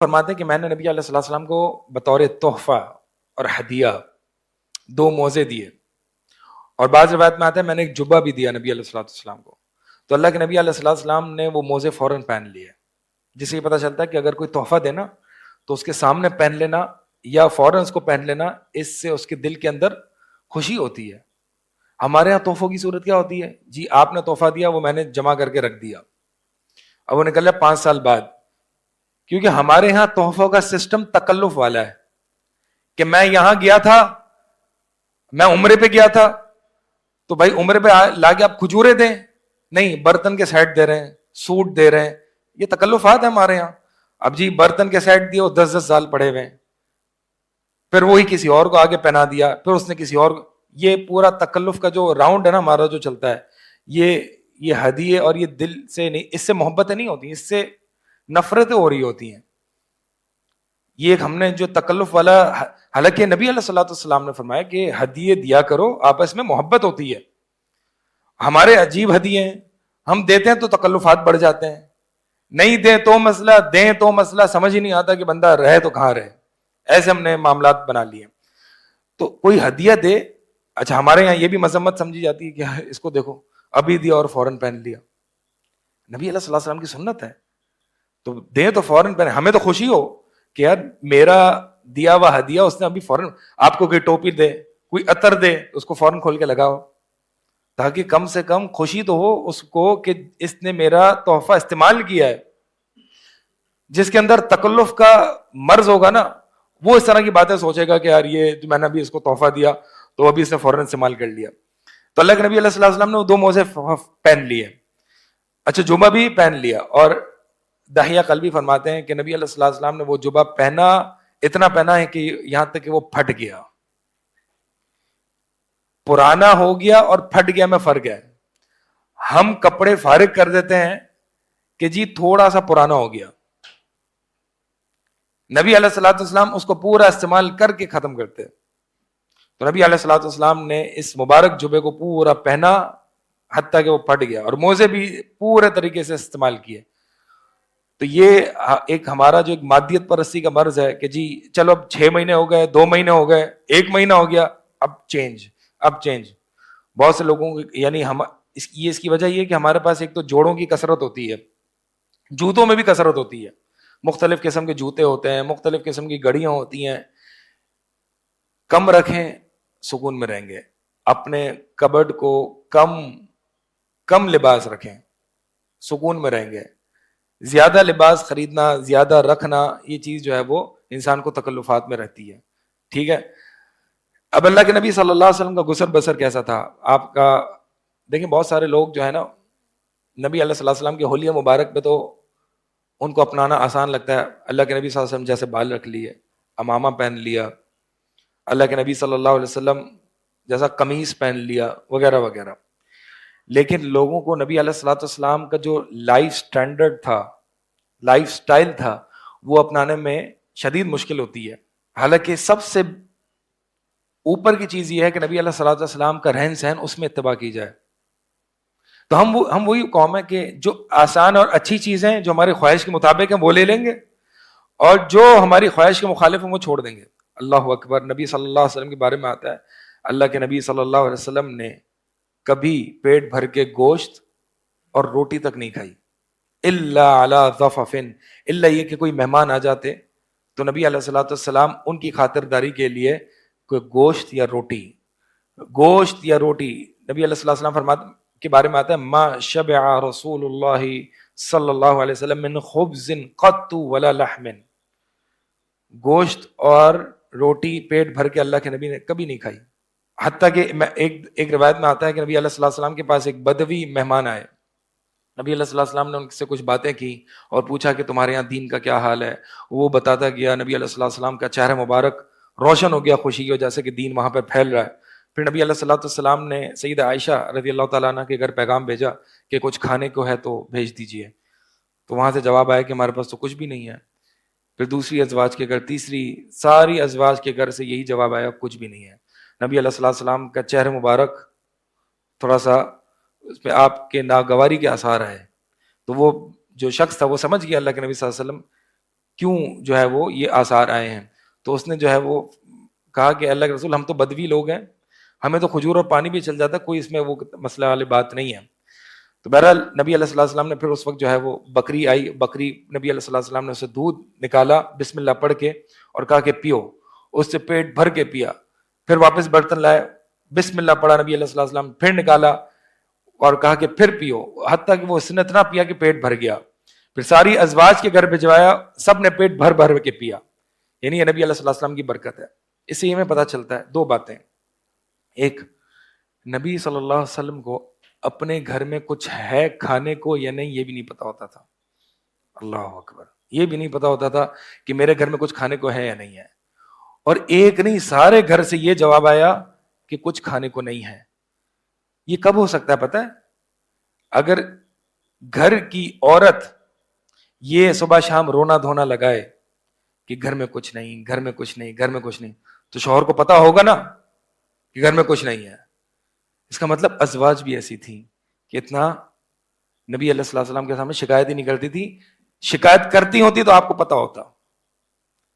فرماتے ہیں کہ میں نے نبی علیہ السلام کو بطور تحفہ اور ہدیہ 2 موزے دیے، اور بعض روایت میں آتا ہے میں نے ایک جبہ بھی دیا نبی علیہ السلام کو. تو اللہ کے نبی علیہ السلام نے وہ موزے فوراً پہن لیے، جس سے یہ پتہ چلتا ہے کہ اگر کوئی تحفہ دے نا تو اس کے سامنے پہن لینا یا فوراً اس کو پہن لینا، اس سے اس کے دل کے اندر خوشی ہوتی ہے. ہمارے ہاں تحفوں کی صورت کیا ہوتی ہے؟ جی آپ نے تحفہ دیا، وہ میں نے جمع کر کے رکھ دیا، اب وہ نکل جائے 5 سال بعد. کیونکہ ہمارے ہاں تحفوں کا سسٹم تکلف والا ہے کہ میں یہاں گیا تھا، میں عمرے پہ گیا تھا، تو بھائی عمرے پہ لا کے آپ کھجورے دیں؟ نہیں، برتن کے سیٹ دے رہے ہیں، سوٹ دے رہے ہیں، یہ تکلفات ہے ہمارے ہاں. اب جی برتن کے سیٹ دیے، 10 سال پڑے ہوئے ہیں، پھر وہی کسی اور کو آگے پہنا دیا، پھر اس نے کسی اور کو. یہ پورا تکلف کا جو راؤنڈ ہے نا ہمارا جو چلتا ہے، یہ ہدیے اور یہ دل سے نہیں، اس سے محبتیں نہیں ہوتی، اس سے نفرتیں ہو رہی ہوتی ہیں. یہ ایک ہم نے جو تکلف والا، حالانکہ نبی علیہ الصلوۃ والسلام نے فرمایا کہ ہدیے دیا کرو، آپس میں محبت ہوتی ہے. ہمارے عجیب ہدیے ہیں، ہم دیتے ہیں تو تکلفات بڑھ جاتے ہیں، نہیں دیں تو مسئلہ، دیں تو مسئلہ، سمجھ ہی نہیں آتا کہ بندہ رہے تو کہاں رہے. ایسے ہم نے معاملات بنا لیے. تو کوئی ہدیہ دے، اچھا ہمارے یہاں یہ بھی مذمت سمجھی جاتی ہے کہ اس کو دیکھو ابھی دیا اور فوراً پہن لیا. نبی علیہ الصلوۃ والسلام کی سنت ہے تو دیں تو فوراً پہنے. ہمیں تو خوشی ہو کہ یار میرا دیا ہوا ہدیہ اس نے ابھی فوراً. آپ کو کوئی ٹوپی دے، کوئی عطر دے، اس کو فوراً کھول کے لگاؤ، تاکہ کم سے کم خوشی تو ہو اس کو کہ اس نے میرا تحفہ استعمال کیا ہے. جس کے اندر تکلف کا مرض ہوگا نا، وہ اس طرح کی باتیں سوچے گا کہ یار یہ میں نے ابھی اس کو تحفہ دیا تو ابھی اس نے فوراً استعمال کر لیا. تو اللہ کے نبی علیہ السلام نے وہ 2 موزے پہن لیے، اچھا جمعہ بھی پہن لیا. اور داہیہ قلبی فرماتے ہیں کہ نبی علیہ السلام نے وہ جبہ پہنا، اتنا پہنا ہے کہ یہاں تک کہ وہ پھٹ گیا، پرانا ہو گیا اور پھٹ گیا میں فرق ہے. ہم کپڑے فارغ کر دیتے ہیں کہ جی تھوڑا سا پرانا ہو گیا، نبی علیہ الصلوۃ والسلام اس کو پورا استعمال کر کے ختم کرتے. تو نبی علیہ الصلوۃ والسلام نے اس مبارک جبے کو پورا پہنا حتیٰ کہ وہ پھٹ گیا، اور موزے بھی پورے طریقے سے استعمال کیے. تو یہ ایک ہمارا جو ایک مادیت پرستی کا مرض ہے کہ جی چلو اب 6 مہینے ہو گئے، 2 مہینے ہو گئے، 1 مہینہ ہو گیا، اب چینج. بہت سے لوگوں کو یعنی ہم اس کی وجہ یہ کہ ہمارے پاس ایک تو جوڑوں کی کثرت ہوتی ہے، جوتوں میں بھی کثرت ہوتی ہے، مختلف قسم کے جوتے ہوتے ہیں، مختلف قسم کی گھڑیاں ہوتی ہیں. کم رکھیں سکون میں رہیں گے. اپنے کبڈ کو کم لباس رکھیں، سکون میں رہیں گے. زیادہ لباس خریدنا، زیادہ رکھنا، یہ چیز جو ہے وہ انسان کو تکلفات میں رہتی ہے. ٹھیک ہے. اب اللہ کے نبی صلی اللہ علیہ وسلم کا گسر بسر کیسا تھا آپ کا؟ دیکھیں بہت سارے لوگ جو ہے نا نبی علیہ السلام کے حلیہ مبارک پہ تو ان کو اپنانا آسان لگتا ہے. اللہ کے نبی صلی اللہ علیہ وسلم جیسے بال رکھ لیے، امامہ پہن لیا، اللہ کے نبی صلی اللہ علیہ وسلم جیسا قمیص پہن لیا، وغیرہ وغیرہ. لیکن لوگوں کو نبی علیہ الصلوۃ والسلام کا جو لائف سٹینڈرڈ تھا، لائف سٹائل تھا، وہ اپنانے میں شدید مشکل ہوتی ہے. حالانکہ سب سے اوپر کی چیز یہ ہے کہ نبی علیہ الصلوۃ والسلام کا رہن سہن اس میں اتباع کی جائے. تو ہم وہی قوم ہے کہ جو آسان اور اچھی چیزیں جو ہماری خواہش کے مطابق ہیں وہ لے لیں گے، اور جو ہماری خواہش کے مخالف ہیں وہ چھوڑ دیں گے. اللہ اکبر. نبی صلی اللہ علیہ وسلم کے بارے میں آتا ہے اللہ کے نبی صلی اللہ علیہ وسلم نے کبھی پیٹ بھر کے گوشت اور روٹی تک نہیں کھائی، الا علی ضفف، الا یہ کہ کوئی مہمان آ جاتے تو نبی علیہ الصلوۃ والسلام ان کی خاطرداری کے لیے کوئی گوشت یا روٹی نبی علیہ الصلوۃ والسلام فرماتے کے بارے میں آتا ہے ما شبع رسول اللہ صلی اللہ علیہ وسلم من خبز قط ولا لحم. گوشت اور روٹی پیٹ بھر کے اللہ کے نبی نے کبھی نہیں کھائی. حتیٰ کہ ایک روایت میں آتا ہے کہ نبی علیہ الصلوۃ والسلام کے پاس ایک بدوی مہمان آئے. نبی علیہ الصلوۃ والسلام نے ان سے کچھ باتیں کی اور پوچھا کہ تمہارے یہاں دین کا کیا حال ہے. وہ بتاتا گیا. نبی علیہ الصلوۃ والسلام کا چہرہ مبارک روشن ہو گیا خوشی کی وجہ سے کہ دین وہاں پہ پھیل رہا ہے. پھر نبی علیہ الصلوۃ والسلام نے سیدہ عائشہ رضی اللہ تعالیٰ عنہ کے گھر پیغام بھیجا کہ کچھ کھانے کو ہے تو بھیج دیجیے. تو وہاں سے جواب آیا کہ ہمارے پاس تو کچھ بھی نہیں ہے. پھر دوسری ازواج کے گھر، تیسری، ساری ازواج کے گھر سے یہی جواب آیا کچھ بھی نہیں ہے. نبی علیہ الصلوۃ والسلام کا چہرہ مبارک تھوڑا سا اس پہ آپ کے ناگواری کے آثار آئے. تو وہ جو شخص تھا وہ سمجھ گیا اللہ کے نبی صلی اللہ علیہ وسلم کیوں جو ہے وہ یہ آثار آئے ہیں؟ تو اس نے جو ہے وہ کہا کہ اللہ کے رسول ہم تو بدوی لوگ ہیں، ہمیں تو کھجور اور پانی بھی چل جاتا، کوئی اس میں وہ مسئلہ والی بات نہیں ہے۔ تو بہرحال نبی علیہ الصلوۃ والسلام نے پھر اس وقت جو ہے وہ بکری آئی، بکری نبی علیہ الصلوۃ والسلام نے اسے دودھ نکالا بسم اللہ پڑھ کے اور کہا کہ پیو، اس سے پیٹ بھر کے پیا، پھر واپس برتن لائے، بسم اللہ پڑھا نبی علیہ الصلوۃ والسلام، پھر نکالا اور کہا کہ پھر پیو، حتیٰ کہ وہ اس نے اتنا پیا کہ پیٹ بھر گیا۔ پھر ساری ازواج کے گھر بھجوایا، سب نے پیٹ بھر بھر کے پیا، یعنی یہ نبی علیہ الصلوۃ والسلام کی برکت ہے۔ اس سے ہمیں پتہ چلتا ہے دو باتیں، ایک نبی صلی اللہ علیہ وسلم کو اپنے گھر میں کچھ ہے کھانے کو یا نہیں یہ بھی نہیں پتا ہوتا تھا، اللہ اکبر، یہ بھی نہیں پتا ہوتا تھا کہ میرے گھر میں کچھ کھانے کو ہے یا نہیں ہے۔ اور ایک نہیں، سارے گھر سے یہ جواب آیا کہ کچھ کھانے کو نہیں ہے۔ یہ کب ہو سکتا ہے پتہ ہے؟ اگر گھر کی عورت یہ صبح شام رونا دھونا لگائے کہ گھر میں کچھ نہیں، گھر میں کچھ نہیں، گھر میں کچھ نہیں، تو شوہر کو پتا ہوگا نا کہ گھر میں کچھ نہیں ہے۔ اس کا مطلب ازواج بھی ایسی تھی کہ اتنا نبی علیہ الصلوۃ والسلام کے سامنے شکایت ہی نہیں کرتی تھی، شکایت کرتی ہوتی تو آپ کو پتا ہوتا،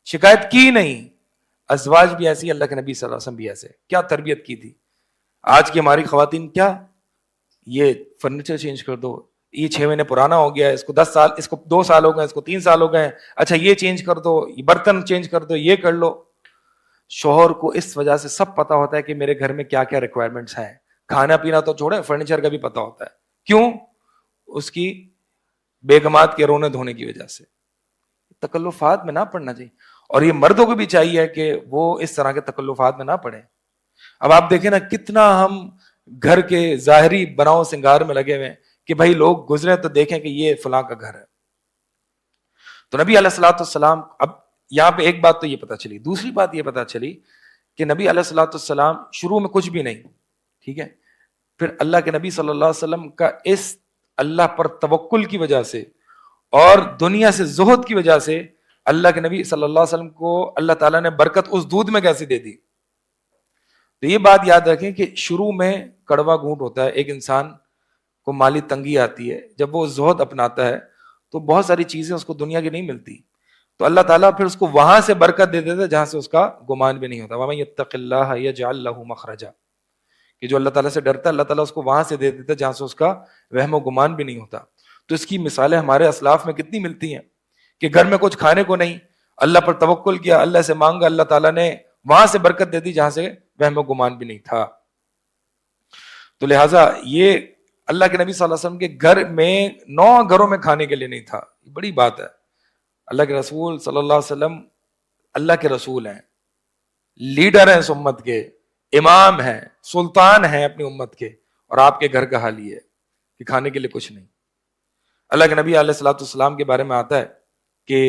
شکایت کی نہیں۔ ازواج بھی ایسی، اللہ کے نبی صلی اللہ علیہ وسلم بھی ایسے، کیا تربیت کی تھی۔ آج کی ہماری خواتین کیا، یہ فرنیچر چینج کر دو، یہ 6 مہینے پرانا ہو گیا ہے، اس کو 10 سال، اس کو 2 سال ہو گئے، اس کو 3 سال ہو گئے، اچھا یہ چینج کر دو، یہ برتن چینج کر دو، یہ کر لو۔ شوہر کو اس وجہ سے سب پتا ہوتا ہے کہ میرے گھر میں کیا کیا ریکوائرمنٹس ہیں، کھانا پینا تو چھوڑے، فرنیچر کا بھی پتا ہوتا ہے۔ کیوں؟ اس کی بیگمات کے رونے دھونے کی وجہ سے۔ تکلفات میں نہ پڑنا چاہیے، اور یہ مردوں کو بھی چاہیے کہ وہ اس طرح کے تکلفات میں نہ پڑیں۔ اب آپ دیکھیں نا کتنا ہم گھر کے ظاہری بناؤ سنگار میں لگے ہوئے ہیں کہ بھائی لوگ گزرے تو دیکھیں کہ یہ فلاں کا گھر ہے۔ تو نبی علیہ الصلوۃ والسلام، اب یہاں پہ ایک بات تو یہ پتا چلی، دوسری بات یہ پتا چلی کہ نبی علیہ الصلوۃ والسلام شروع میں کچھ بھی نہیں، ٹھیک ہے، پھر اللہ کے نبی صلی اللہ علیہ وسلم کا اس اللہ پر توکل کی وجہ سے اور دنیا سے زہد کی وجہ سے اللہ کے نبی صلی اللہ علیہ وسلم کو اللہ تعالیٰ نے برکت اس دودھ میں کیسے دے دی۔ تو یہ بات یاد رکھیں کہ شروع میں کڑوا گھونٹ ہوتا ہے، ایک انسان کو مالی تنگی آتی ہے، جب وہ زہد اپناتا ہے تو بہت ساری چیزیں اس کو دنیا کی نہیں ملتی، تو اللہ تعالیٰ پھر اس کو وہاں سے برکت دے دیتا ہے جہاں سے اس کا گمان بھی نہیں ہوتا۔ وَمَن يَتَّقِ اللَّهَ يَجْعَلْ لَهُ مَخْرَجًا، کہ جو اللہ تعالیٰ سے ڈرتا ہے اللہ تعالیٰ اس کو وہاں سے دے دیتا ہے جہاں سے اس کا وہم و گمان بھی نہیں ہوتا۔ تو اس کی مثالیں ہمارے اسلاف میں کتنی ملتی ہیں کہ گھر میں کچھ کھانے کو نہیں، اللہ پر توکل کیا، اللہ سے مانگا، اللہ تعالیٰ نے وہاں سے برکت دے دی جہاں سے وہم و گمان بھی نہیں تھا۔ تو لہٰذا یہ اللہ کے نبی صلی اللہ علیہ وسلم کے گھر میں 9 گھروں میں کھانے کے لیے نہیں تھا، یہ بڑی بات ہے۔ اللہ کے رسول صلی اللہ علیہ وسلم اللہ کے رسول ہیں، لیڈر ہیں اس امت کے، امام ہیں، سلطان ہیں اپنی امت کے، اور آپ کے گھر کا حال یہ ہے کہ کھانے کے لیے کچھ نہیں۔ اللہ کے نبی علیہ الصلوۃ والسلام کے بارے میں آتا ہے کہ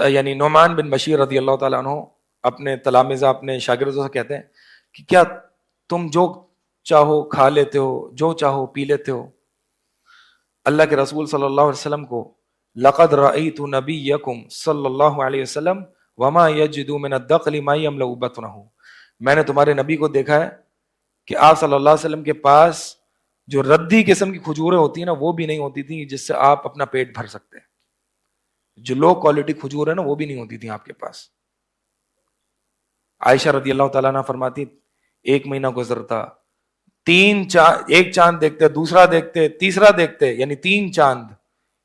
یعنی نعمان بن بشیر رضی اللہ تعالیٰ عنہ اپنے تلامذہ، اپنے شاگردوں سے کہتے ہیں کہ کیا تم جو چاہو کھا لیتے ہو، جو چاہو پی لیتے ہو؟ اللہ کے رسول صلی اللہ علیہ وسلم کو لقد رأیت نبیکم صلی اللہ علیہ وسلم وما یجد من الدخل ما یملأ بطنہ، میں نے تمہارے نبی کو دیکھا ہے کہ آپ صلی اللہ علیہ وسلم کے پاس جو ردی قسم کی کھجوریں ہوتی ہیں نا وہ بھی نہیں ہوتی تھیں جس سے آپ اپنا پیٹ بھر سکتے ہیں، جو لو کوالٹی کھجور ہے نا وہ بھی نہیں ہوتی تھی آپ کے پاس۔ عائشہ رضی اللہ تعالیٰ عنہ فرماتی 1 مہینہ گزرتا، 3 چاند، ایک چاند دیکھتے، دوسرا دیکھتے، تیسرا دیکھتے، یعنی 3 چاند،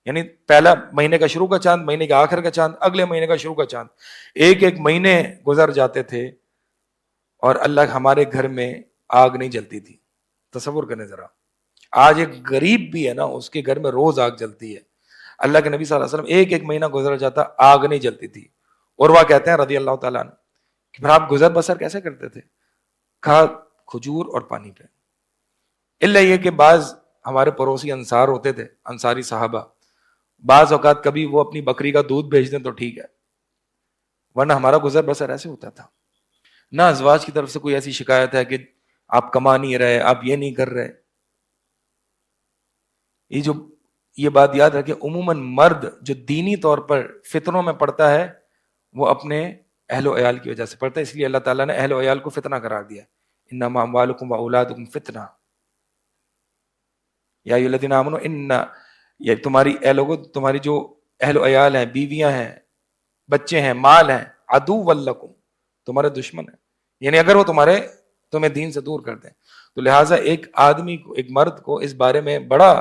یعنی پہلا مہینے کا شروع کا چاند، مہینے کا آخر کا چاند، اگلے مہینے کا شروع کا چاند، ایک مہینے گزر جاتے تھے اور اللہ ہمارے گھر میں آگ نہیں جلتی تھی۔ تصور کریں ذرا، آج ایک غریب بھی ہے نا اس کے گھر میں روز آگ جلتی ہے، اللہ کے نبی صلی اللہ علیہ وسلم ایک مہینہ گزر جاتا آگ نہیں جلتی تھی۔ اور وہ کہتے ہیں رضی اللہ تعالیٰ عنہ کہ پھر آپ گزر بسر کیسے کرتے تھے؟ کھا کھجور اور پانی پہ۔ اللہ یہ کہ بعض ہمارے پڑوسی انصار ہوتے تھے، انصاری صحابہ، بعض اوقات کبھی وہ اپنی بکری کا دودھ بھیج دیں تو ٹھیک ہے، ورنہ ہمارا گزر بسر ایسے ہوتا تھا۔ نہ ازواج کی طرف سے کوئی ایسی شکایت ہے کہ آپ کما نہیں رہے، آپ یہ نہیں کر رہے۔ یہ بات یاد رکھے، عموماً مرد جو دینی طور پر فتنوں میں پڑتا ہے وہ اپنے اہل و عیال کی وجہ سے پڑتا ہے، اس لیے اللہ تعالیٰ نے اہل و عیال کو فتنہ قرار دیا، انما اموالکم واولادکم فتنہ، یا ایھا الذین آمنوا ان، یہ تمہاری اے لوگو، تمہاری جو اہل و عیال ہیں، بیویاں ہیں، بچے ہیں، مال ہیں، عدو لکم، تمہارے دشمن ہیں، یعنی اگر وہ تمہیں دین سے دور کر دیں. تو لہٰذا ایک آدمی کو، ایک مرد کو اس بارے میں بڑا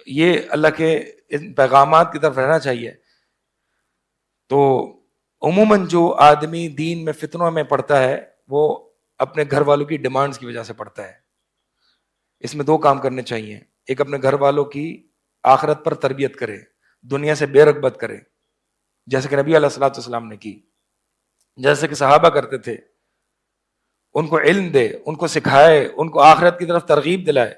یہ اللہ کے ان پیغامات کی طرف رہنا چاہیے. تو عموماً جو آدمی دین میں فتنوں میں پڑتا ہے وہ اپنے گھر والوں کی ڈیمانڈز کی وجہ سے پڑتا ہے. اس میں دو کام کرنے چاہیے. ایک اپنے گھر والوں کی آخرت پر تربیت کرے، دنیا سے بے رغبت کرے، جیسے کہ نبی علیہ الصلوۃ والسلام نے کی، جیسے کہ صحابہ کرتے تھے. ان کو علم دے، ان کو سکھائے، ان کو آخرت کی طرف ترغیب دلائے.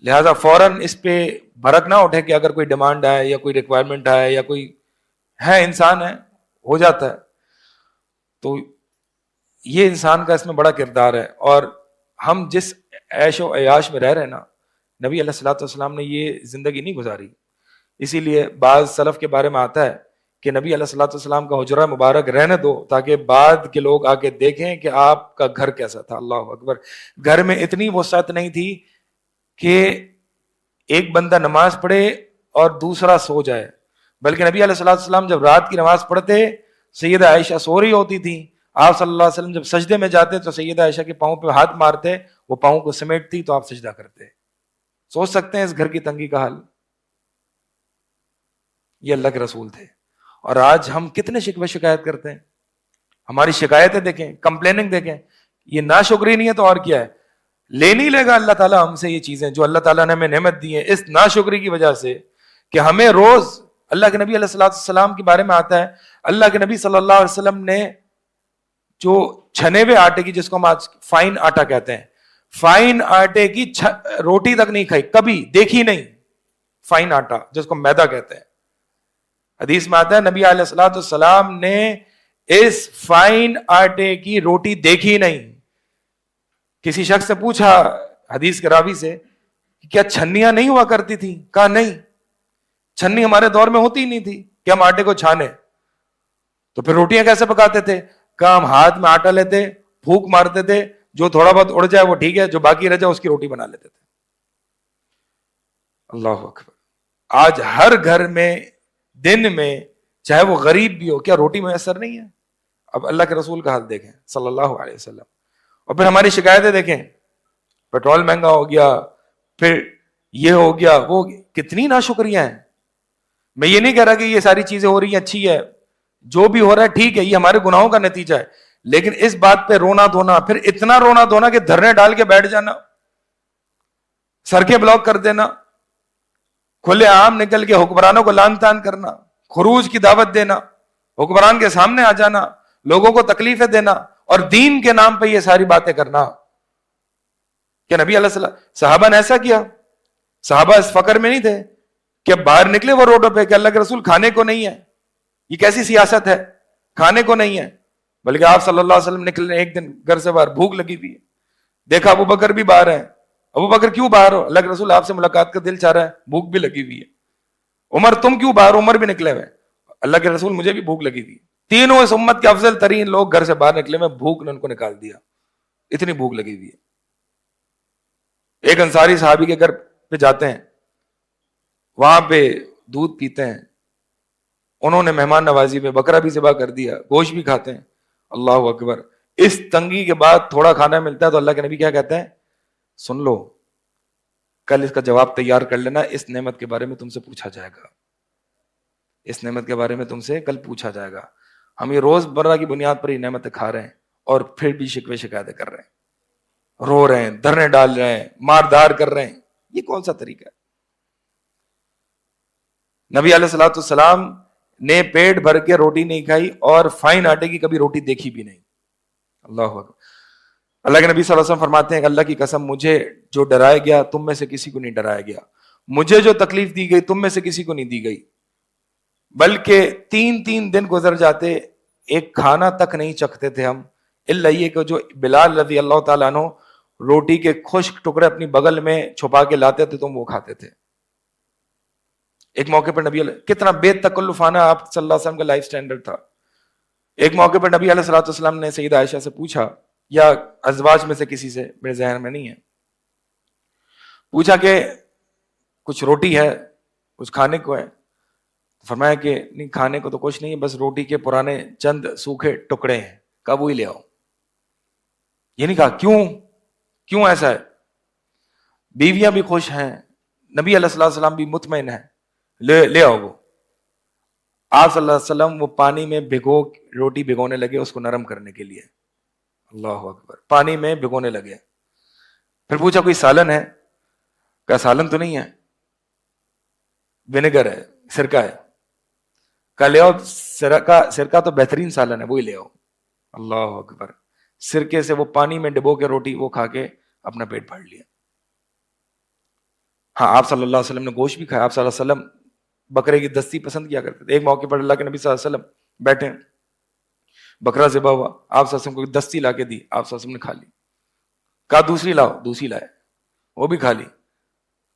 لہٰذا فوراً اس پہ بھڑک نہ اٹھے کہ اگر کوئی ڈیمانڈ آئے یا کوئی ریکوائرمنٹ آئے یا کوئی ہے، انسان ہے، ہو جاتا ہے. تو یہ انسان کا اس میں بڑا کردار ہے. اور ہم جس عیش و عیاش میں رہ رہے ہیں نا، نبی علیہ الصلوۃ والسلام نے یہ زندگی نہیں گزاری. اسی لیے بعض سلف کے بارے میں آتا ہے کہ نبی علیہ الصلوۃ والسلام کا حجرہ مبارک رہنے دو تاکہ بعد کے لوگ آ کے دیکھیں کہ آپ کا گھر کیسا تھا. اللہ اکبر. گھر میں اتنی وسعت نہیں تھی کہ ایک بندہ نماز پڑھے اور دوسرا سو جائے، بلکہ نبی علیہ الصلوۃ والسلام جب رات کی نماز پڑھتے، سیدہ عائشہ سو رہی ہوتی تھی، آپ صلی اللہ علیہ وسلم جب سجدے میں جاتے تو سیدہ عائشہ کے پاؤں پہ ہاتھ مارتے، وہ پاؤں کو سمیٹتی تو آپ سجدہ کرتے. سوچ سکتے ہیں اس گھر کی تنگی کا حال. یہ اللہ کے رسول تھے. اور آج ہم کتنے شکوے شکایت کرتے ہیں. ہماری شکایتیں دیکھیں، کمپلیننگ دیکھیں. یہ ناشکری نہیں ہے تو اور کیا ہے. لے نہیں لے گا اللہ تعالیٰ ہم سے یہ چیزیں جو اللہ تعالیٰ نے ہمیں نعمت دی ہے اس ناشکری کی وجہ سے کہ ہمیں روز اللہ کے نبی علیہ الصلوۃ والسلام کے بارے میں آتا ہے، اللہ کے نبی صلی اللہ علیہ وسلم نے جو چھنے ہوئے آٹے کی، جس کو ہم آج فائن آٹا کہتے ہیں، فائن آٹے کی روٹی تک نہیں کھائی، کبھی دیکھی نہیں. فائن آٹا جس کو میدا کہتے ہیں، حدیث میں آتا ہے نبی علیہ الصلوۃ والسلام نے اس فائن آٹے کی روٹی دیکھی نہیں. کسی شخص سے پوچھا حدیث کے راوی سے کہ کیا چھنیاں نہیں ہوا کرتی تھی؟ کہا نہیں، چھنی ہمارے دور میں ہوتی ہی نہیں تھی کہ ہم آٹے کو چھانے. تو پھر روٹیاں کیسے پکاتے تھے؟ کہا ہم ہاتھ میں آٹا لیتے، پھونک مارتے تھے، جو تھوڑا بہت اڑ جائے وہ ٹھیک ہے، جو باقی رہ جائے اس کی روٹی بنا لیتے تھے. اللہ اکبر. آج ہر گھر میں دن میں چاہے وہ غریب بھی ہو، کیا روٹی میسر نہیں ہے؟ اب اللہ کے رسول کا حال دیکھیں صلی اللہ علیہ وسلم. اور پھر ہماری شکایتیں دیکھیں، پیٹرول مہنگا ہو گیا، پھر یہ ہو گیا، وہ کتنی ناشکریاں ہیں. میں یہ نہیں کہہ رہا کہ یہ ساری چیزیں ہو رہی ہیں اچھی ہے، جو بھی ہو رہا ہے ٹھیک ہے، یہ ہمارے گناہوں کا نتیجہ ہے. لیکن اس بات پہ رونا دھونا، پھر اتنا رونا دھونا کہ دھرنے ڈال کے بیٹھ جانا، سڑکیں بلاک کر دینا، کھلے عام نکل کے حکمرانوں کو لان تان کرنا، خروج کی دعوت دینا، حکمران کے سامنے آ جانا، لوگوں کو تکلیفیں دینا اور دین کے نام پہ یہ ساری باتیں کرنا. کہ نبی علیہ السلام صحابہ نے ایسا کیا؟ صحابہ اس فقر میں نہیں تھے کہ باہر نکلے وہ روڈوں پہ کہ اللہ کے رسول کھانے کو نہیں ہے. یہ کیسی سیاست ہے، کھانے کو نہیں ہے؟ بلکہ آپ صلی اللہ علیہ وسلم نکلے ایک دن گھر سے باہر، بھوک لگی ہوئی ہے، دیکھا ابو بکر بھی باہر ہے. ابو بکر کیوں باہر ہو؟ اللہ کے رسول آپ سے ملاقات کا دل چاہ رہا ہے، بھوک بھی لگی ہوئی ہے. عمر تم کیوں باہر؟ عمر بھی نکلے ہوئے. اللہ کے رسول مجھے بھی بھوک لگی ہوئی. تینوں اس امت کے افضل ترین لوگ گھر سے باہر نکلے میں، بھوک نے ان کو نکال دیا، اتنی بھوک لگی ہوئی ہے. ایک انصاری صحابی کے گھر پہ جاتے ہیں، وہاں پہ دودھ پیتے ہیں، انہوں نے مہمان نوازی میں بکرا بھی ذبح کر دیا، گوشت بھی کھاتے ہیں. اللہ اکبر. اس تنگی کے بعد تھوڑا کھانا ملتا ہے تو اللہ کے نبی کیا کہتے ہیں؟ سن لو، کل اس کا جواب تیار کر لینا، اس نعمت کے بارے میں تم سے پوچھا جائے گا، اس نعمت کے بارے میں تم سے کل پوچھا جائے گا. ہم یہ روز مرہ کی بنیاد پر یہ نعمتیں کھا رہے ہیں اور پھر بھی شکوے شکایتیں کر رہے ہیں، رو رہے ہیں، دھرنے ڈال رہے ہیں، مار دار کر رہے ہیں. یہ کون سا طریقہ ہے؟ نبی علیہ الصلوۃ والسلام نے پیٹ بھر کے روٹی نہیں کھائی اور فائن آٹے کی کبھی روٹی دیکھی بھی نہیں. اللہ اکبر. اللہ کے نبی صلی اللہ علیہ وسلم فرماتے ہیں کہ اللہ کی قسم، مجھے جو ڈرایا گیا تم میں سے کسی کو نہیں ڈرایا گیا، مجھے جو تکلیف دی گئی تم میں سے کسی کو نہیں دی گئی. بلکہ 3 دن گزر جاتے، ایک کھانا تک نہیں چکھتے تھے ہم، الا یہ کہ جو بلال رضی اللہ تعالیٰ عنہ روٹی کے خشک ٹکڑے اپنی بغل میں چھپا کے لاتے تھے تم وہ کھاتے تھے. ایک موقع پر نبی کتنا بے تکلفانہ آپ صلی اللہ علیہ وسلم کا لائف سٹینڈرڈ تھا. ایک موقع پر نبی علیہ الصلوۃ والسلام نے سیدہ عائشہ سے پوچھا، یا ازواج میں سے کسی سے، میرے ذہن میں نہیں ہے، پوچھا کہ کچھ روٹی ہے؟ کچھ کھانے کو ہے؟ فرمایا کہ نہیں کھانے کو تو کچھ نہیں ہے، بس روٹی کے پرانے چند سوکھے ٹکڑے ہیں، کہا وہی لے آؤ۔ یہ نہیں کہا کیوں ایسا ہے؟ بیویاں بھی خوش ہیں، نبی علیہ الصلوۃ والسلام بھی مطمئن ہیں، لے آؤ۔ وہ آپ صلی اللہ علیہ وسلم وہ پانی میں روٹی بھگونے لگے اس کو نرم کرنے کے لیے، اللہ اکبر، پانی میں بھگونے لگے۔ پھر پوچھا کوئی سالن ہے؟ کہا سالن تو نہیں ہے، ونیگر ہے، سرکہ ہے۔ کہا لے آؤ، سرکہ تو بہترین سالن ہے، وہی لے آؤ۔ اللہ اکبر، سرکے سے وہ پانی میں ڈبو کے روٹی وہ کھا کے اپنا پیٹ بھر لیا۔ ہاں آپ صلی اللہ علیہ وسلم نے گوشت بھی کھایا، آپ صلی اللہ علیہ وسلم بکرے کی دستی پسند کیا کرتے تھے۔ ایک موقع پر اللہ کے نبی صلی اللہ علیہ وسلم بیٹھے، بکرا ذبح ہوا، آپ صلی اللہ علیہ وسلم کو دستی لا کے دی، آپ صلی اللہ علیہ وسلم نے کھا لی۔ کہا دوسری لاؤ، دوسری لائے، وہ بھی کھا لی۔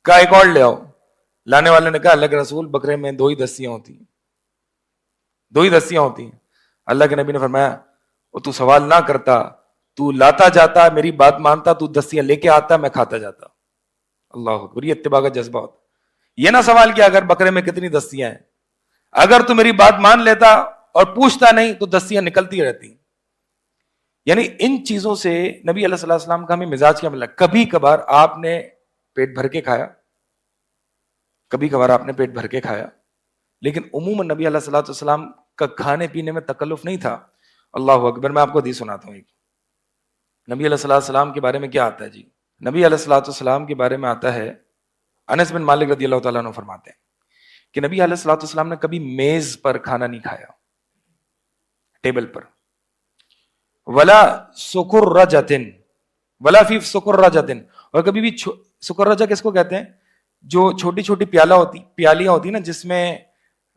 کہا ایک اور لے آؤ، لانے والے نے کہا اللہ کے رسول بکرے میں 2 ہی دستیاں ہوتی ہیں، 2 ہی دستیاں ہوتی ہیں۔ اللہ کے نبی نے فرمایا وہ تو سوال نہ کرتا، تو لاتا جاتا، میری بات مانتا، تو دستیاں لے کے آتا، میں کھاتا جاتا۔ اللہ اکبر، یہ اتباع کا جذبہ ہوتا۔ یہ نہ سوال کیا اگر بکرے میں کتنی دستیاں ہیں، اگر تو میری بات مان لیتا اور پوچھتا نہیں تو دستیاں نکلتی رہتی۔ یعنی ان چیزوں سے نبی علیہ الصلوۃ والسلام کا ہمیں مزاج کیا ملا۔ کبھی کبھار آپ نے پیٹ بھر کے کھایا، کبھی کبھار آپ نے پیٹ بھر کے کھایا، لیکن عموماً نبی علیہ الصلوۃ والسلام کا کھانے پینے میں تکلف نہیں تھا۔ اللہ اکبر، میں آپ کو حدیث سناتا ہوں ایک۔ نبی علیہ الصلوۃ والسلام کے بارے میں کیا آتا ہے جی؟ نبی علیہ الصلوۃ والسلام کے بارے میں آتا ہے، انس بن مالک رضی اللہ تعالیٰ عنہ فرماتے ہیں کہ نبی علیہ الصلوۃ والسلام نے کبھی میز پر کھانا نہیں کھایا، ٹیبل پر، ولا سکرجۃ، ولا فی سکرجۃ، اور کبھی بھی سکرجہ کس کو کہتے ہیں؟ جو چھوٹی چھوٹی پیالیاں ہوتی نا، جس میں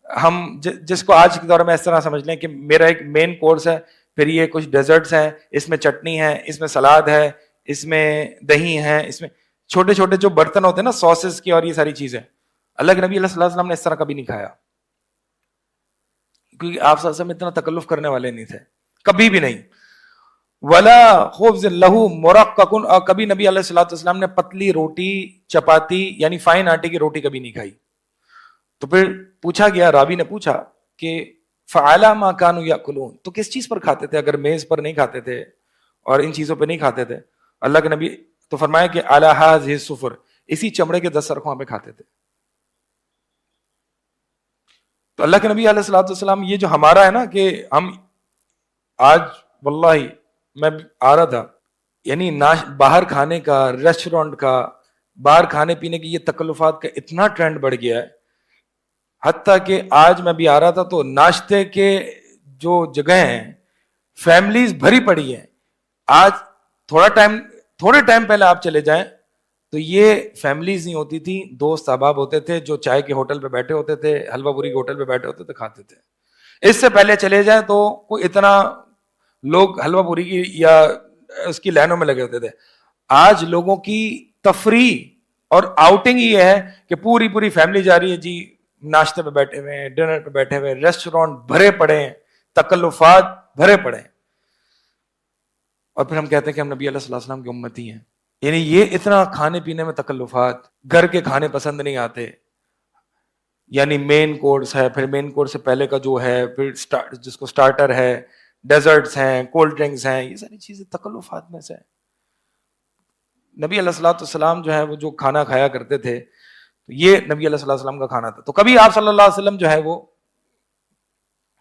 ہم جس کو آج کے دور میں اس طرح سمجھ لیں کہ میرا ایک مین کورس ہے، پھر یہ کچھ ڈیزرٹس ہیں، اس میں چٹنی ہے، اس میں سلاد ہے، اس میں دہی ہے، اس میں چھوٹے چھوٹے جو برتن ہوتے ہیں نا ساسز کی اور یہ ساری چیزیں، اللہ کے نبی علیہ الصلوۃ والسلام نے اس طرح کبھی نہیں کھایا، کیونکہ آپ صلی اللہ علیہ وسلم اتنا تکلف کرنے والے نہیں تھے، کبھی بھی نہیں۔ ولا خبز لہو مرقق، اور کبھی نبی علیہ الصلوۃ والسلام نے پتلی روٹی، چپاتی یعنی فائن آٹے کی روٹی کبھی نہیں کھائی۔ تو پھر پوچھا گیا، راوی نے پوچھا کہ فعلی ما کانوا یاکلون، تو کس چیز پر کھاتے تھے اگر میز پر نہیں کھاتے تھے اور ان چیزوں پہ نہیں کھاتے تھے؟ اللہ کے نبی تو فرمایا کہ علی ھذہ السفر، اسی چمڑے کے دسترخوان پہ کھاتے تھے۔ تو اللہ کے نبی علیہ الصلوۃ والسلام، یہ جو ہمارا ہے نا کہ ہم آج واللہ میں آ رہا تھا، یعنی باہر کھانے کا، ریسٹورینٹ کا، باہر کھانے پینے کی یہ تکلفات کا اتنا ٹرینڈ بڑھ گیا ہے، حتیٰ کہ آج میں بھی آ رہا تھا تو ناشتے کے جو جگہ ہیں فیملیز بھری پڑی ہیں۔ آج تھوڑے ٹائم پہلے آپ چلے جائیں تو یہ فیملیز نہیں ہوتی تھی، دوست احباب ہوتے تھے جو چائے کے ہوٹل پہ بیٹھے ہوتے تھے، حلوہ پوری کے ہوٹل پہ بیٹھے ہوتے تھے، کھاتے تھے۔ اس سے پہلے چلے جائیں تو کوئی اتنا لوگ حلوہ پوری کی یا اس کی لائنوں میں لگے ہوتے تھے۔ آج لوگوں کی تفریح اور آؤٹنگ یہ ہے کہ پوری فیملی جا رہی ہے جی، ناشتے پہ بیٹھے ہوئے ہیں، ڈنر پہ بیٹھے ہوئے ہیں، ریسٹورینٹ بھرے پڑے ہیں، تکلفات بھرے پڑے ہیں، اور پھر ہم کہتے ہیں کہ ہم نبی علیہ الصلوۃ والسلام کی امتی ہیں۔ یعنی یہ اتنا کھانے پینے میں تکلفات، گھر کے کھانے پسند نہیں آتے، یعنی مین کورس ہے، پھر مین کورس سے پہلے کا جو ہے، پھر جس کو سٹارٹر ہے، ڈیزرٹس ہیں، کولڈ ڈرنکس ہیں، یہ ساری چیزیں تکلفات میں سے ہیں۔ نبی علیہ الصلوۃ والسلام جو ہے وہ جو کھانا کھایا کرتے تھے، یہ نبی علیہ الصلوۃ والسلام کا کھانا تھا۔ تو کبھی آپ صلی اللہ علیہ وسلم جو ہے وہ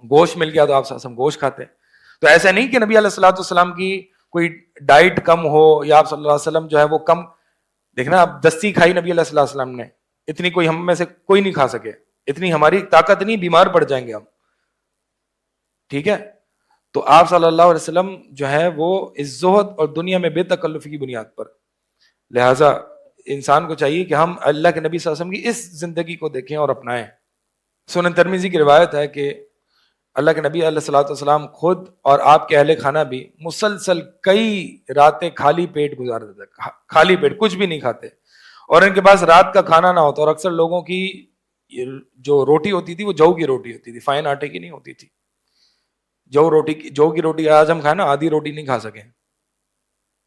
گوشت مل گیا تو آپ صلی اللہ علیہ وسلم گوشت کھاتے۔ تو ایسا نہیں کہ نبی علیہ الصلوۃ والسلام کی کوئی ڈائٹ کم ہو یا آپ صلی اللہ علیہ وسلم جو ہے وہ کم، دیکھنا اب دستی کھائی نبی علیہ الصلوۃ والسلام نے، اتنی کوئی ہم میں سے کوئی نہیں کھا سکے، اتنی ہماری طاقت نہیں، بیمار پڑ جائیں گے ہم، ٹھیک ہے؟ تو آپ صلی اللہ علیہ وسلم جو ہے وہ اس زہد اور دنیا میں بے تکلفی کی بنیاد پر، لہٰذا انسان کو چاہیے کہ ہم اللہ کے نبی صلی اللہ علیہ وسلم کی اس زندگی کو دیکھیں اور اپنائیں۔ سنن ترمذی کی روایت ہے کہ اللہ کے نبی علیہ الصلوۃ والسلام خود اور آپ کے اہل خانہ بھی مسلسل کئی راتیں خالی پیٹ گزارتے تھے، خالی پیٹ، کچھ بھی نہیں کھاتے، اور ان کے پاس رات کا کھانا نہ ہوتا، اور اکثر لوگوں کی جو روٹی ہوتی تھی وہ جو کی روٹی ہوتی تھی، فائن آٹے کی نہیں ہوتی تھی۔ جو کی روٹی آج ہم کھائیں نا، آدھی روٹی نہیں کھا سکیں،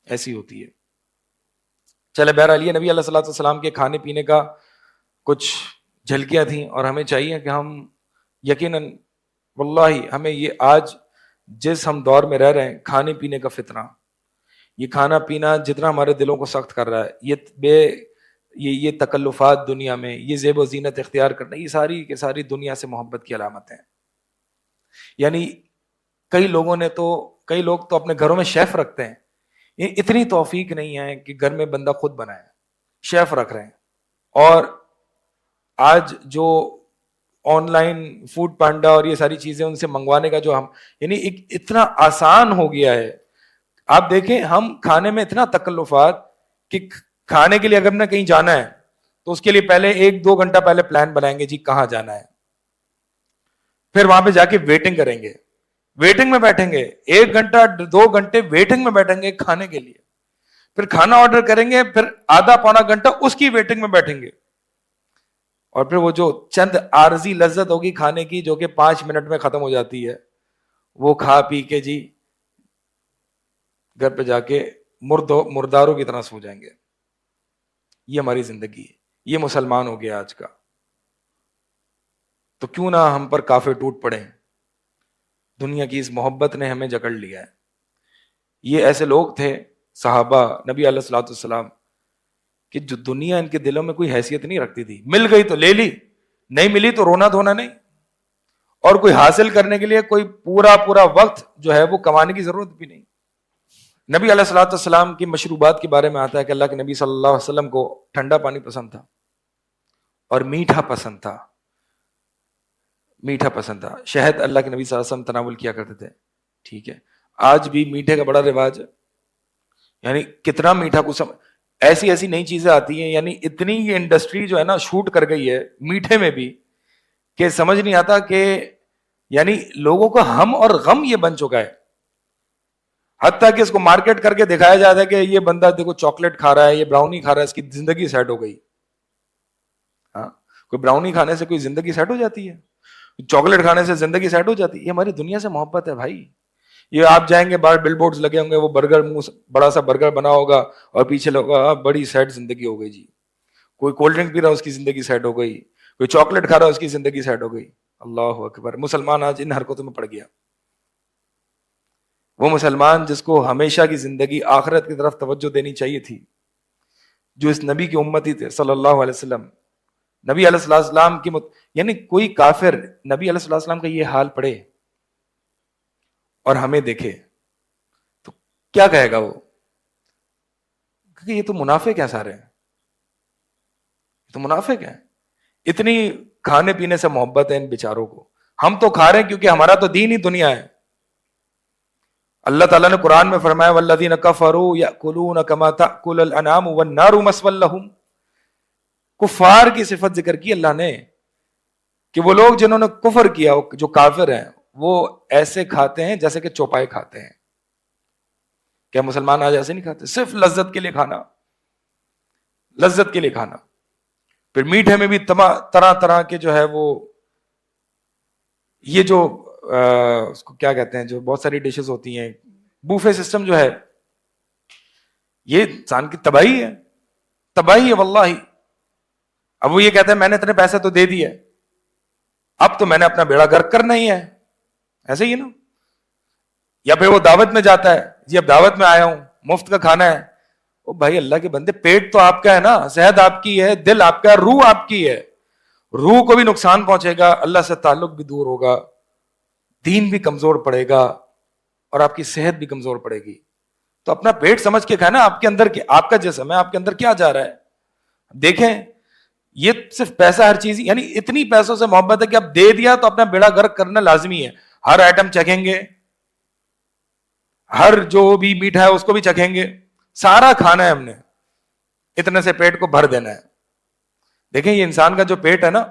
ایسی ہوتی ہے۔ چلے بہرحال یہ نبی علیہ الصلوۃ والسلام کے کھانے پینے کا کچھ جھلکیاں تھیں. اور ہمیں چاہیے کہ ہم یقیناً واللہ ہمیں یہ آج جس ہم دور میں رہ رہے ہیں، کھانے پینے کا فتنہ، یہ کھانا پینا جتنا ہمارے دلوں کو سخت کر رہا ہے، یہ تکلفات دنیا میں، یہ زیب و زینت اختیار کرنا، یہ ساری کی ساری دنیا سے محبت کی علامت ہیں. یعنی کئی لوگ تو اپنے گھروں میں شیف رکھتے ہیں. یہ اتنی توفیق نہیں ہے کہ گھر میں بندہ خود بنائے، شیف رکھ رہے ہیں. اور آج جو آن لائن فوڈ پانڈا اور یہ ساری چیزیں ان سے منگوانے کا جو یعنی اتنا آسان ہو گیا ہے. آپ دیکھیں ہم کھانے میں اتنا تکلفات کہ کھانے کے لیے اگر ہم نے کہیں جانا ہے تو اس کے لیے پہلے 1-2 گھنٹہ پہلے پلان بنائیں گے، جی کہاں جانا ہے، پھر وہاں پہ جا کے ویٹنگ کریں گے، ویٹنگ میں بیٹھیں گے 1 گھنٹہ 2 گھنٹے ویٹنگ میں بیٹھیں گے کھانے کے لیے، پھر کھانا آرڈر کریں گے، پھر آدھا پونا گھنٹہ اس کی ویٹنگ میں بیٹھیں گے، اور پھر وہ جو چند عارضی لذت ہوگی کھانے کی جو کہ 5 منٹ میں ختم ہو جاتی ہے، وہ کھا پی کے جی گھر پہ جا کے مرداروں کی طرح سو جائیں گے. یہ ہماری زندگی ہے، یہ مسلمان ہو گیا آج کا. تو کیوں نہ ہم پر کافر ٹوٹ پڑے. دنیا کی اس محبت نے ہمیں جکڑ لیا ہے. یہ ایسے لوگ تھے صحابہ نبی علیہ الصلوۃ والسلام کہ جو دنیا ان کے دلوں میں کوئی حیثیت نہیں رکھتی تھی. مل گئی تو لے لی، نہیں ملی تو رونا دھونا نہیں. اور کوئی حاصل کرنے کے لیے کوئی پورا وقت جو ہے وہ کمانے کی ضرورت بھی نہیں. نبی علیہ الصلوۃ والسلام کی مشروبات کے بارے میں آتا ہے کہ اللہ کے نبی صلی اللہ علیہ وسلم کو ٹھنڈا پانی پسند تھا اور میٹھا پسند تھا. میٹھا پسند تھا، شہد اللہ کے نبی صلی اللہ علیہ وسلم تناول کیا کرتے تھے. ٹھیک ہے، آج بھی میٹھے کا بڑا رواج ہے. یعنی کتنا میٹھا ایسی نئی چیزیں آتی ہیں. یعنی اتنی یہ انڈسٹری جو ہے نا شوٹ کر گئی ہے میٹھے میں بھی کہ سمجھ نہیں آتا کہ یعنی لوگوں کا ہم اور غم یہ بن چکا ہے. حتیٰ کہ اس کو مارکیٹ کر کے دکھایا جاتا ہے کہ یہ بندہ دیکھو چاکلیٹ کھا رہا ہے، یہ براؤنی کھا رہا ہے، اس کی زندگی سیٹ ہو گئی. ہاں، کوئی براؤنی کھانے سے کوئی زندگی سیٹ ہو جاتی ہے؟ چاکلیٹ کھانے سے زندگی سیٹ ہو جاتی ہے؟ یہ ہماری دنیا سے محبت ہے بھائی. یہ آپ جائیں گے باہر بل بورڈز لگے ہوں گے، وہ برگر بڑا سا برگر بنا ہوگا اور پیچھے لوگا بڑی سیٹ زندگی ہو گئی جی. کوئی کولڈ ڈرنک پی رہا اس کی زندگی سیٹ ہو گئی، کوئی چاکلیٹ کھا رہا اس کی زندگی سیٹ ہو گئی. اللہ اکبر. مسلمان آج ان حرکتوں میں پڑ گیا. وہ مسلمان جس کو ہمیشہ کی زندگی آخرت کی طرف توجہ دینی چاہیے تھی، جو اس نبی کی امتی تھے صلی اللہ علیہ وسلم، نبی علیہ السلام کی یعنی کوئی کافر نبی علیہ السلام کا یہ حال پڑھے اور ہمیں دیکھے تو کیا کہے گا وہ؟ کہ یہ تو منافق ہیں سارے، یہ تو منافق ہیں. اتنی کھانے پینے سے محبت ہے ان بیچاروں کو. ہم تو کھا رہے ہیں کیونکہ ہمارا تو دین ہی دنیا ہے. اللہ تعالیٰ نے قرآن میں فرمایا والذین کفروا یأکلون کما تأکل الانعام والنار مثوی لہم. کفار کی صفت ذکر کی اللہ نے کہ وہ لوگ جنہوں نے کفر کیا، جو کافر ہیں، وہ ایسے کھاتے ہیں جیسے کہ چوپائے کھاتے ہیں. کیا مسلمان آج ایسے نہیں کھاتے؟ صرف لذت کے لیے کھانا، لذت کے لیے کھانا. پھر میٹھے میں بھی طرح طرح کے جو ہے وہ یہ جو اس کو کیا کہتے ہیں، جو بہت ساری ڈشز ہوتی ہیں، بوفے سسٹم جو ہے، یہ انسان کی تباہی ہے، تباہی ہے واللہ. اب وہ یہ کہتے ہیں میں نے اتنے پیسے تو دے دیے، اب تو میں نے اپنا بیڑا غرق کرنا ہی ہے. ایسے ہی نا. یا پھر وہ دعوت میں جاتا ہے، جی اب دعوت میں آیا ہوں مفت کا کھانا ہے. او بھائی اللہ کے بندے، پیٹ تو آپ کا ہے نا، صحت آپ کی ہے، دل آپ کا ہے، روح آپ کی ہے. روح کو بھی نقصان پہنچے گا، اللہ سے تعلق بھی دور ہوگا، دین بھی کمزور پڑے گا اور آپ کی صحت بھی کمزور پڑے گی. تو اپنا پیٹ سمجھ کے کھانا. آپ کے اندر آپ کا جسم ہے، آپ کے اندر کیا جا رہا ہے دیکھیں. یہ صرف پیسہ ہر چیز، یعنی اتنی پیسوں سے محبت ہے کہ اب دے دیا تو اپنا بیڑا غرق کرنا لازمی ہے. ہر آئٹم چکھیں گے، ہر جو بھی میٹھا ہے اس کو بھی چکھیں گے، سارا کھانا ہے ہم نے، اتنے سے پیٹ کو بھر دینا ہے. دیکھیں یہ انسان کا جو پیٹ ہے نا،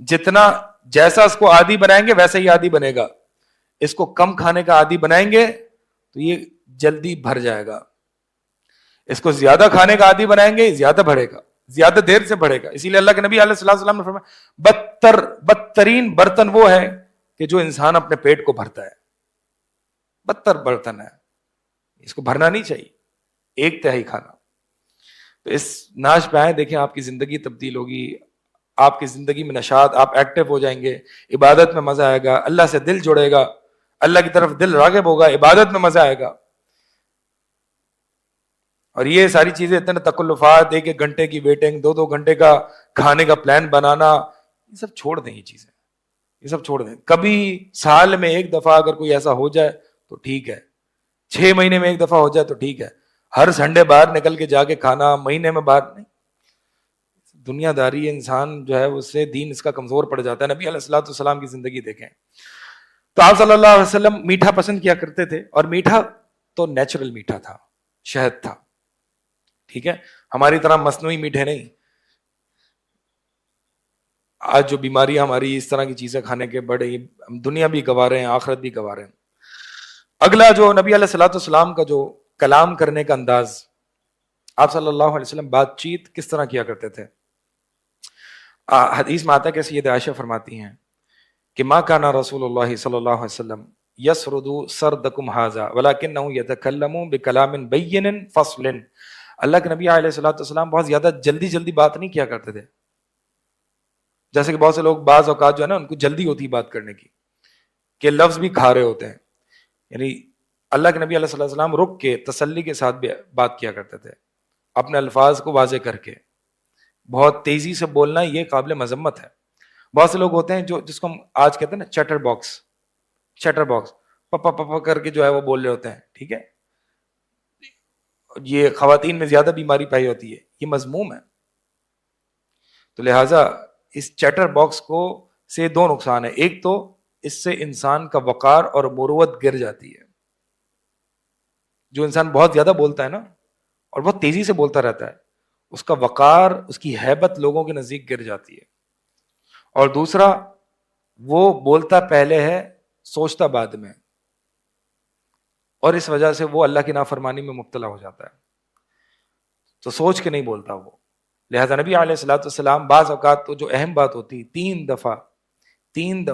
جتنا جیسا اس کو عادی بنائیں گے ویسا ہی عادی بنے گا. اس کو کم کھانے کا عادی بنائیں گے تو یہ جلدی بھر جائے گا. اس کو زیادہ کھانے کا عادی بنائیں گے زیادہ بڑھے گا، زیادہ دیر سے بڑھے گا. اسی لیے اللہ کے نبی علیہ السلام نے فرمایا بدترین برتن وہ ہے کہ جو انسان اپنے پیٹ کو بھرتا ہے. بدتر برتن ہے، اس کو بھرنا نہیں چاہیے، 1/3 کھانا. تو اس ناش پہ آئے، دیکھیں آپ کی زندگی تبدیل ہوگی، آپ کی زندگی میں نشاط، آپ ایکٹیو ہو جائیں گے، عبادت میں مزہ آئے گا، اللہ سے دل جڑے گا، اللہ کی طرف دل راغب ہوگا، عبادت میں مزہ آئے گا. اور یہ ساری چیزیں، اتنے تکلفات، 1 گھنٹے کی ویٹنگ، 2 گھنٹے کا کھانے کا پلان بنانا، یہ سب چھوڑ دیں. یہ چیزیں یہ سب چھوڑ دیں. کبھی سال میں 1 دفعہ اگر کوئی ایسا ہو جائے تو ٹھیک ہے، 6 مہینے میں 1 دفعہ ہو جائے تو ٹھیک ہے. ہر سنڈے باہر نکل کے جا کے کھانا، مہینے میں باہر نہیں. دنیا داری انسان جو ہے اس سے دین اس کا کمزور پڑ جاتا ہے. نبی علیہ الصلوۃ والسلام کی زندگی دیکھیں تو آپ صلی اللہ علیہ وسلم میٹھا پسند کیا کرتے تھے، اور میٹھا تو نیچرل میٹھا تھا، شہد تھا. ٹھیک ہے، ہماری طرح مصنوعی میٹھے نہیں. آج جو بیماریاں ہماری اس طرح کی چیزیں کھانے کے بڑے، دنیا بھی گوا رہے ہیں، آخرت بھی گوا رہے ہیں. اگلا جو نبی علیہ الصلوۃ والسلام کا جو کلام کرنے کا انداز، آپ صلی اللہ علیہ وسلم بات چیت کس طرح کیا کرتے تھے. حدیث میں آتا ہے کہ سید عائشہ فرماتی ہیں کہ ما کان رسول اللہ صلی اللہ علیہ وسلم یسرد سردکم ھذا ولکنہ یتکلم بکلام بین فصل. اللہ کے نبی علیہ الصلوۃ والسلام بہت زیادہ جلدی بات نہیں کیا کرتے تھے. جیسے کہ بہت سے لوگ بعض اوقات جو ہے نا ان کو جلدی ہوتی ہے بات کرنے کی، کہ لفظ بھی کھا رہے ہوتے ہیں. یعنی اللہ کے نبی علیہ الصلوۃ والسلام رک کے تسلی کے ساتھ بھی بات کیا کرتے تھے، اپنے الفاظ کو واضح کر کے. بہت تیزی سے بولنا یہ قابل مذمت ہے. بہت سے لوگ ہوتے ہیں جو جس کو ہم آج کہتے ہیں نا چیٹر باکس، پپا پپا کر کے جو ہے وہ بول رہے ہوتے ہیں. ٹھیک ہے، یہ خواتین میں زیادہ بیماری پائی ہوتی ہے، یہ مذموم ہے. تو لہٰذا اس چیٹر باکس کو سے 2 نقصان ہے. ایک تو اس سے انسان کا وقار اور مروت گر جاتی ہے. جو انسان بہت زیادہ بولتا ہے نا اور بہت تیزی سے بولتا رہتا ہے، اس کا وقار، اس کی ہیبت لوگوں کے نزدیک گر جاتی ہے. اور دوسرا، وہ بولتا پہلے ہے سوچتا بعد میں، اور اس وجہ سے وہ اللہ کی نافرمانی میں مبتلا ہو جاتا ہے. تو سوچ کے نہیں بولتا وہ. لہذا نبی علیہ الصلوۃ والسلام بعض اوقات تو جو اہم بات ہوتی، 3 دفعہ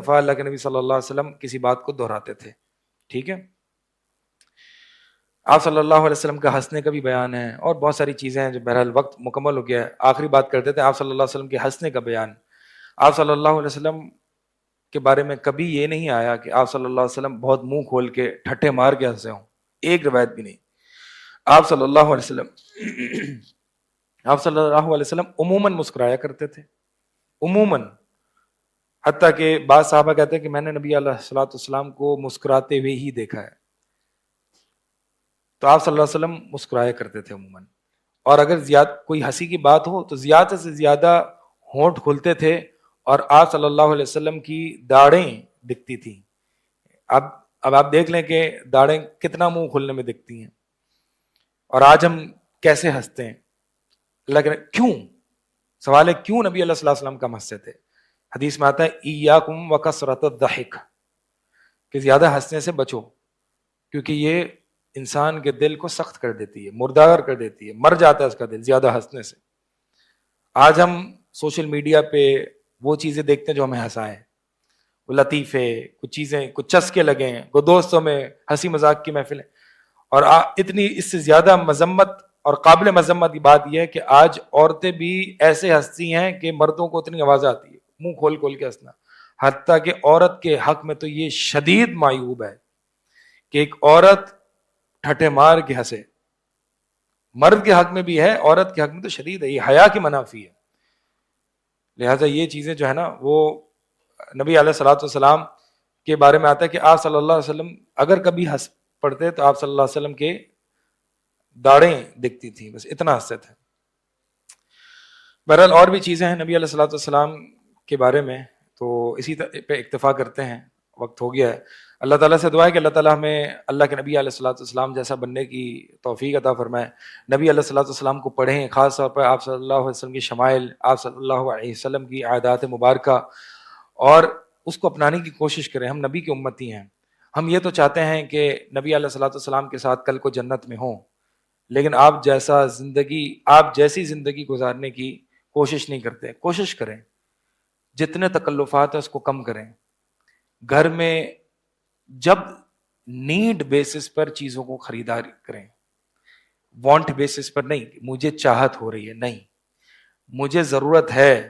اللہ کے نبی صلی اللہ علیہ وسلم کسی بات کو دہراتے تھے. ٹھیک ہے، آپ صلی اللہ علیہ وسلم کا ہنسنے کا بھی بیان ہے، اور بہت ساری چیزیں ہیں جو بہرحال وقت مکمل ہو گیا ہے. آخری بات کرتے تھے آپ صلی اللہ علیہ وسلم کے ہنسنے کا بیان. آپ صلی اللہ علیہ وسلم کے بارے میں کبھی یہ نہیں آیا کہ آپ صلی اللہ علیہ وسلم بہت منہ کھول کے ٹھٹے مار کے ہنسے ہوں، ایک روایت بھی نہیں. آپ صلی اللہ علیہ وسلم عموماً مسکرایا کرتے تھے، عموماً. حتیٰ کہ بعض صحابہ کہتے ہیں کہ میں نے نبی علیہ الصلوۃ والسلام کو مسکراتے ہوئے ہی دیکھا ہے. تو آپ صلی اللہ علیہ وسلم مسکرایا کرتے تھے عموماً. اور اگر کوئی ہنسی کی بات ہو تو زیادہ سے زیادہ ہونٹ کھلتے تھے، اور آپ صلی اللہ علیہ وسلم کی داڑھیں دکھتی تھیں. اب آپ دیکھ لیں کہ داڑھیں کتنا منہ کھلنے میں دکھتی ہیں، اور آج ہم کیسے ہنستے ہیں. اللہ کے کیوں، سوال ہے کیوں نبی علیہ الصلوۃ والسلام کم ہنستے تھے. حدیث میں آتا ہے ایاکم وکثرۃ الضحک، کہ زیادہ ہنسنے سے بچو، کیونکہ یہ انسان کے دل کو سخت کر دیتی ہے، مردار کر دیتی ہے، مر جاتا ہے اس کا دل زیادہ ہنسنے سے. آج ہم سوشل میڈیا پہ وہ چیزیں دیکھتے ہیں جو ہمیں ہنسائیں، وہ لطیفے، کچھ چیزیں، کچھ چسکے لگیں، وہ دوستوں میں ہنسی مذاق کی محفلیں. اور اتنی اس سے زیادہ مذمت اور قابل مذمت کی بات یہ ہے کہ آج عورتیں بھی ایسے ہنستی ہیں کہ مردوں کو اتنی آواز آتی ہے، منہ کھول کھول کے ہنسنا. حتیٰ کہ عورت کے حق میں تو یہ شدید معیوب ہے کہ ایک عورت ٹھٹے مار کے ہنسے. مرد کے حق میں بھی ہے، عورت کے حق میں تو شدید ہے، یہ حیا کی منافی ہے. لہٰذا یہ چیزیں جو ہے نا، وہ نبی علیہ الصلوۃ والسلام کے بارے میں آتا ہے کہ آپ صلی اللہ علیہ وسلم اگر کبھی ہنس پڑتے تو آپ صلی اللہ علیہ وسلم کے داڑھیں دکھتی تھیں، بس اتنا ہنستے تھے. بہرحال اور بھی چیزیں ہیں نبی علیہ الصلوۃ والسلام کے بارے میں، تو اسی پہ اکتفا کرتے ہیں، وقت ہو گیا ہے. اللہ تعالیٰ سے دعا ہے کہ اللہ تعالیٰ ہمیں اللہ کے نبی علیہ الصلوۃ والسلام جیسا بننے کی توفیق عطا فرمائے. نبی علیہ الصلوۃ والسلام کو پڑھیں، خاص طور پر آپ صلی اللہ علیہ وسلم کی شمائل، آپ صلی اللہ علیہ وسلم کی عادات مبارکہ، اور اس کو اپنانے کی کوشش کریں. ہم نبی کی امتی ہیں، ہم یہ تو چاہتے ہیں کہ نبی علیہ الصلوۃ والسلام کے ساتھ کل کو جنت میں ہوں، لیکن آپ جیسی زندگی گزارنے کی کوشش نہیں کرتے. کوشش کریں، جتنے تکلفات ہیں اس کو کم کریں. گھر میں جب نیڈ بیسس پر چیزوں کو خریداری کریں، وانٹ بیسس پر نہیں. مجھے چاہت ہو رہی ہے، نہیں، مجھے ضرورت ہے.